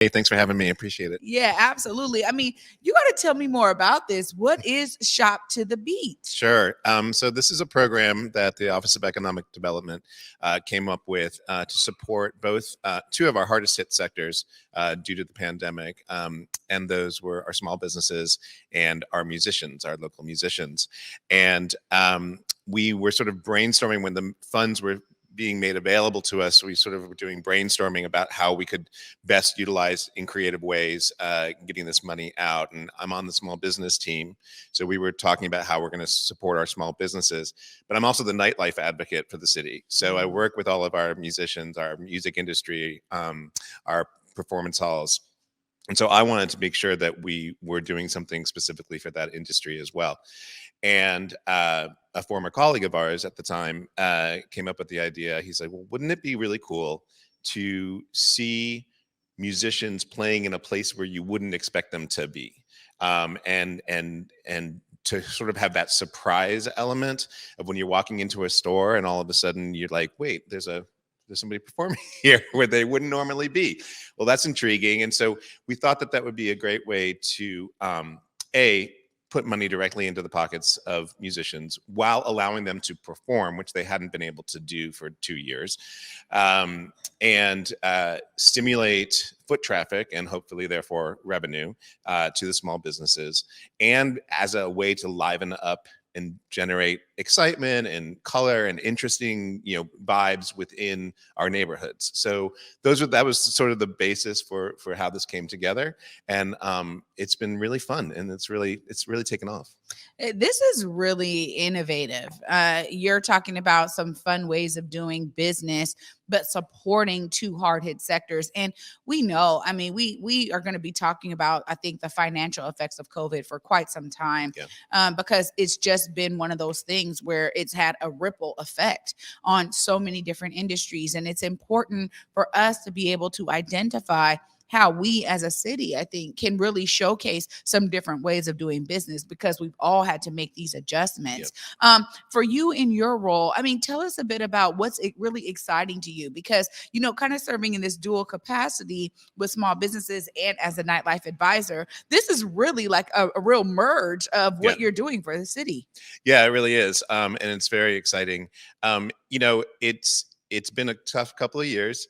Hey, thanks for having me. I appreciate it. Yeah, absolutely. I mean, you got to tell me more about this. What is Shop to the Beat? Sure. So this is a program that the Office of Economic Development came up with to support both two of our hardest hit sectors due to the pandemic, and those were our small businesses and our musicians, our local musicians. And we were sort of brainstorming when the funds were being made available to us. We sort of were doing brainstorming about how we could best utilize in creative ways getting this money out. And I'm on the small business team, so we were talking about how we're going to support our small businesses. But I'm also the nightlife advocate for the city. So I work with all of our musicians, our music industry, our performance halls. And so I wanted to make sure that we were doing something specifically for that industry as well. And a former colleague of ours at the time came up with the idea. He's like, well, wouldn't it be really cool to see musicians playing in a place where you wouldn't expect them to be? And to sort of have that surprise element of when you're walking into a store and all of a sudden you're like, wait, there's somebody performing here where they wouldn't normally be. Well, that's intriguing. And so we thought that that would be a great way to put money directly into the pockets of musicians while allowing them to perform, which they hadn't been able to do for 2 years, and stimulate foot traffic and hopefully therefore revenue to the small businesses, and as a way to liven up and generate excitement and color and interesting, vibes within our neighborhoods. So that was sort of the basis for how this came together, and it's been really fun, and it's really taken off. This is really innovative. You're talking about some fun ways of doing business, but supporting two hard hit sectors. And we know, I mean, we are going to be talking about, I think, the financial effects of COVID for quite some time, because it's just been one of those things where it's had a ripple effect on so many different industries. And it's important for us to be able to identify how we as a city, I think, can really showcase some different ways of doing business, because we've all had to make these adjustments. For you in your role, I mean, tell us a bit about what's really exciting to you, because, kind of serving in this dual capacity with small businesses and as a nightlife advisor, this is really like a real merge of what you're doing for the city. Yeah, it really is. And it's very exciting. It's been a tough couple of years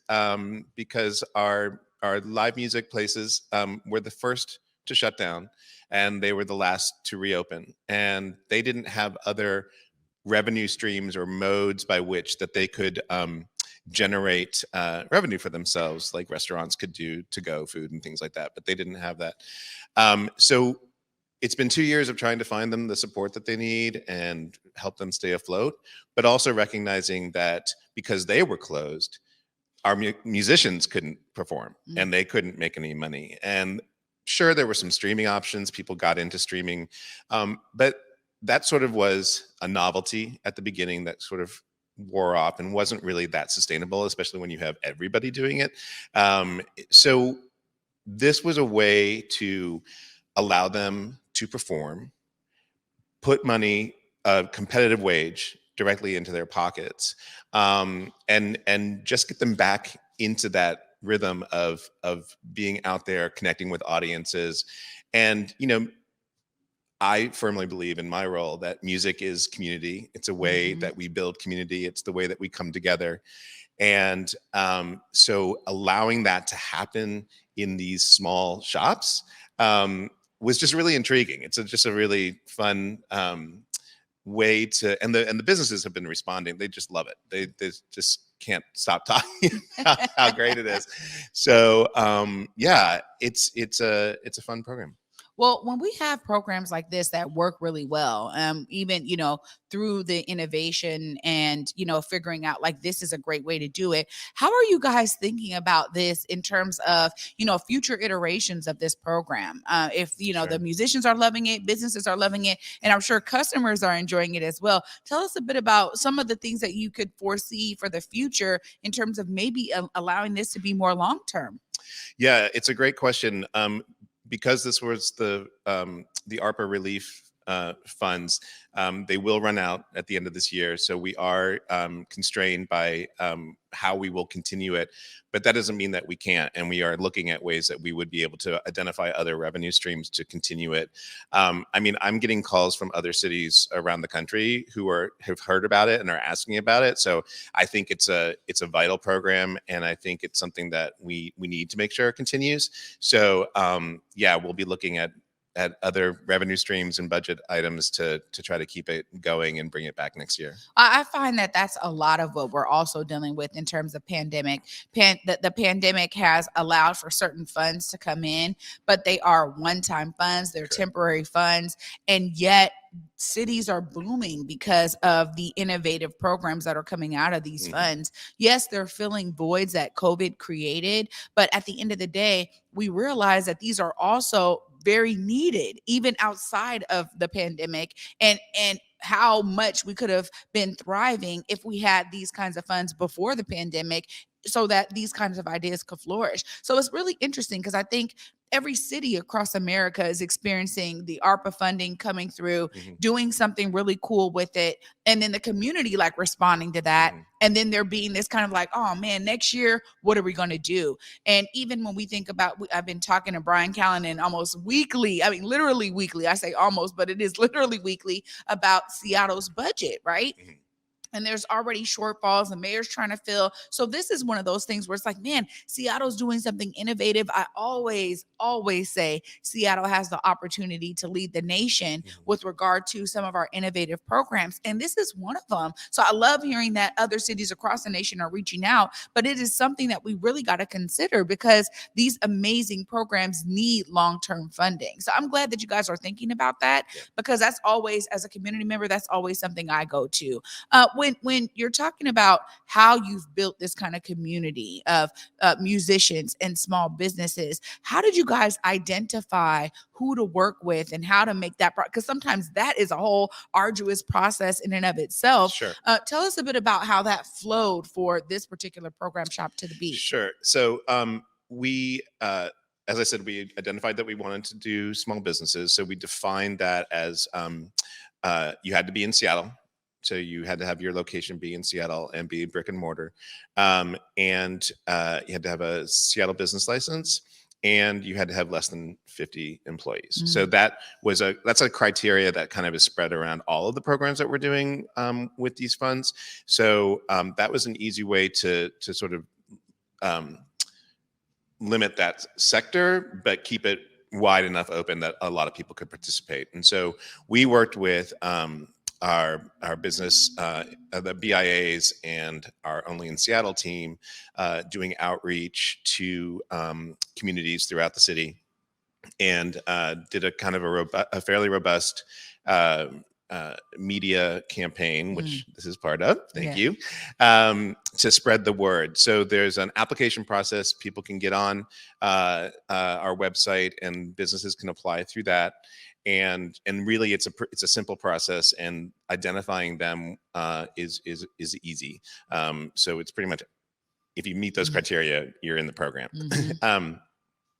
because our live music places were the first to shut down, and they were the last to reopen, and they didn't have other revenue streams or modes by which that they could generate revenue for themselves, like restaurants could do to-go food and things like that, but they didn't have that. So it's been 2 years of trying to find them the support that they need and help them stay afloat, but also recognizing that because they were closed, our musicians couldn't perform and they couldn't make any money. And sure, there were some streaming options. People got into streaming, but that sort of was a novelty at the beginning that sort of wore off and wasn't really that sustainable, especially when you have everybody doing it. So this was a way to allow them to perform, put money, a competitive wage, directly into their pockets, and just get them back into that rhythm of being out there connecting with audiences. And I firmly believe in my role that music is community. It's a way that we build community. It's the way that we come together. And so allowing that to happen in these small shops was just really intriguing. It's just a really fun way to, and the businesses have been responding. They just love it. They just can't stop talking about how great it is. So it's a fun program. Well, when we have programs like this that work really well, even, through the innovation and, figuring out like this is a great way to do it, how are you guys thinking about this in terms of, future iterations of this program? If, the musicians are loving it, businesses are loving it, and I'm sure customers are enjoying it as well. Tell us a bit about some of the things that you could foresee for the future in terms of maybe allowing this to be more long-term. Yeah, it's a great question. Because this was the ARPA relief funds. They will run out at the end of this year, so we are constrained by how we will continue it. But that doesn't mean that we can't, and we are looking at ways that we would be able to identify other revenue streams to continue it. I mean, I'm getting calls from other cities around the country who have heard about it and are asking about it. So I think it's a vital program, and I think it's something that we need to make sure it continues. So yeah, we'll be looking at other revenue streams and budget items to try to keep it going and bring it back next year. I find that that's a lot of what we're also dealing with in terms of pandemic. The pandemic has allowed for certain funds to come in, but they are one-time funds, they're temporary funds, and yet cities are booming because of the innovative programs that are coming out of these funds. Yes, they're filling voids that COVID created, but at the end of the day, we realize that these are also very needed, even outside of the pandemic, and how much we could have been thriving if we had these kinds of funds before the pandemic, so that these kinds of ideas could flourish. So it's really interesting because I think every city across America is experiencing the ARPA funding coming through, doing something really cool with it, and then the community like responding to that. And then there being this kind of like, oh man, next year, what are we going to do? And even when we think about, I've been talking to Brian Callanan almost weekly, I mean, literally weekly, I say almost, but it is literally weekly, about Seattle's budget, right? And there's already shortfalls, the mayor's trying to fill. So this is one of those things where it's like, man, Seattle's doing something innovative. I always say Seattle has the opportunity to lead the nation with regard to some of our innovative programs. And this is one of them. So I love hearing that other cities across the nation are reaching out, but it is something that we really got to consider because these amazing programs need long-term funding. So I'm glad that you guys are thinking about that, because that's always, as a community member, that's always something I go to. When you're talking about how you've built this kind of community of musicians and small businesses, how did you guys identify who to work with and how to make that? Because sometimes that is a whole arduous process in and of itself. Sure. Tell us a bit about how that flowed for this particular program, Shop to the Beat. Sure. So we, as I said, we identified that we wanted to do small businesses. So we defined that as you had to be in Seattle. So you had to have your location be in Seattle and be brick and mortar. And you had to have a Seattle business license, and you had to have less than 50 employees. So that's a criteria that kind of is spread around all of the programs that we're doing with these funds. So that was an easy way to sort of limit that sector, but keep it wide enough open that a lot of people could participate. And so we worked with our business, the BIAs and our Only in Seattle team, doing outreach to communities throughout the city, and did a kind of a fairly robust media campaign, which this is part of. Thank you, to spread the word. So there's an application process. People can get on our website, and businesses can apply through that. And really, it's a simple process, and identifying them is easy. So it's pretty much, if you meet those criteria, you're in the program.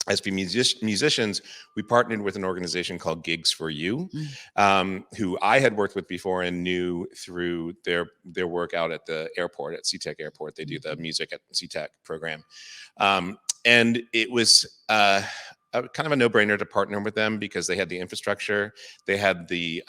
As for musicians, we partnered with an organization called Gigs for You, who I had worked with before and knew through their work out at the airport, at SeaTac Airport. They do the music at SeaTac program. And it was kind of a no-brainer to partner with them because they had the infrastructure, they had the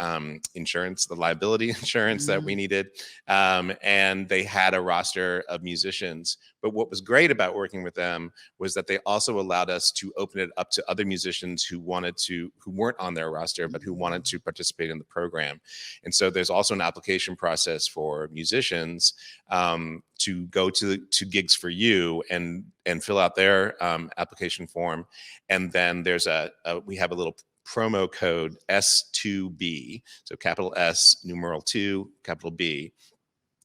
insurance, the liability insurance that we needed, and they had a roster of musicians. But what was great about working with them was that they also allowed us to open it up to other musicians who weren't on their roster, but who wanted to participate in the program. And so there's also an application process for musicians to go to Gigs for You and fill out their application form. And then we have a little promo code S2B, so capital S, numeral 2, capital B.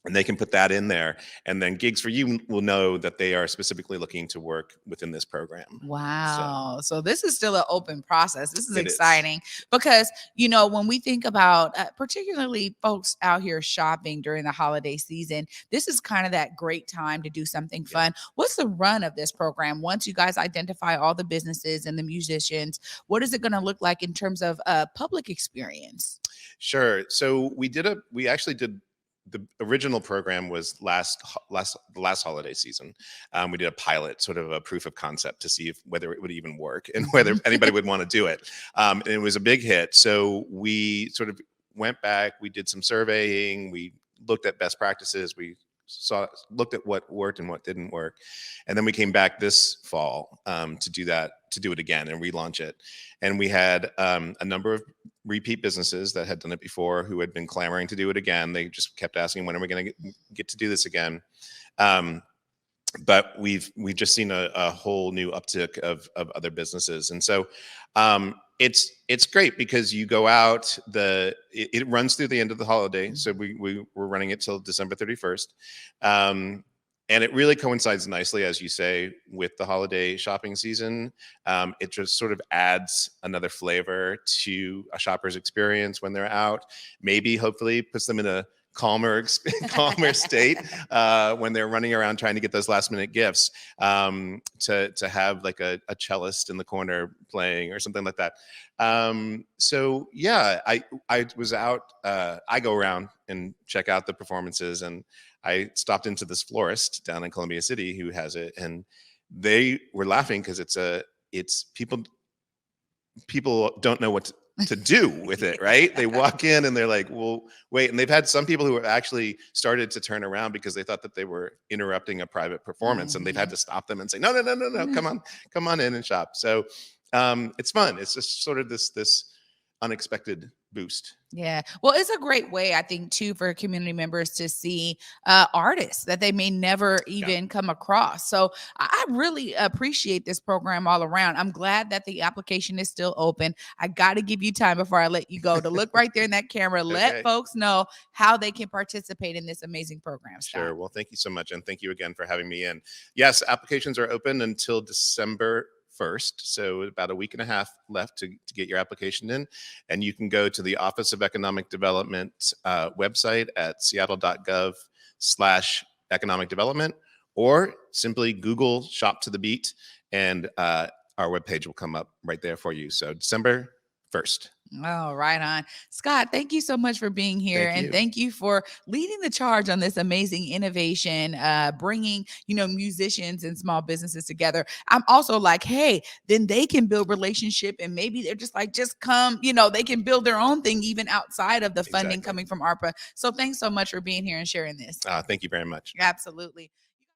and they can put that in there, and then Gigs for You will know that they are specifically looking to work within this program. Wow. So this is still an open process. This is It is. exciting because, when we think about particularly folks out here shopping during the holiday season, this is kind of that great time to do something fun. What's the run of this program? Once you guys identify all the businesses and the musicians, what is it going to look like in terms of public experience? Sure. So we actually did the original program was the last holiday season. We did a pilot, sort of a proof of concept to see whether it would even work and whether anybody would want to do it. And it was a big hit. So we sort of went back, we did some surveying, we looked at best practices, we looked at what worked and what didn't work. And then we came back this fall to do it again and relaunch it. And we had a number of repeat businesses that had done it before who had been clamoring to do it again. They just kept asking, when are we going to get to do this again? But we've just seen a whole new uptick of other businesses. And so it's great because you go out, it runs through the end of the holiday. So we're running it till December 31st. And it really coincides nicely, as you say, with the holiday shopping season. It just sort of adds another flavor to a shopper's experience when they're out. Maybe, hopefully, puts them in a calmer state when they're running around trying to get those last minute gifts, to have like a cellist in the corner playing or something like that. So yeah, I was out. I go around and check out the performances, and I stopped into this florist down in Columbia City who has it, and they were laughing because it's people don't know what to do with it, right? They walk in and they're like, well, wait. And they've had some people who have actually started to turn around because they thought that they were interrupting a private performance, and they've had to stop them and say, no, come on in and shop. So it's fun. It's just sort of this unexpected boost. Yeah. Well, it's a great way, I think, too, for community members to see artists that they may never even come across. So I really appreciate this program all around. I'm glad that the application is still open. I got to give you time before I let you go to look right there in that camera. Let folks know how they can participate in this amazing program. Scott. Sure. Well, thank you so much. And thank you again for having me in. Yes, applications are open until December 1st. So about a week and a half left to get your application in. And you can go to the Office of Economic Development website at seattle.gov/economic development, or simply Google Shop to the Beat, and our webpage will come up right there for you. So December 1st. Oh, right on. Scott, thank you so much for being here. And thank you for leading the charge on this amazing innovation, bringing, musicians and small businesses together. I'm also like, hey, then they can build relationship, and maybe they're just like, just come, they can build their own thing even outside of the funding coming from ARPA. So thanks so much for being here and sharing this. Thank you very much. Absolutely.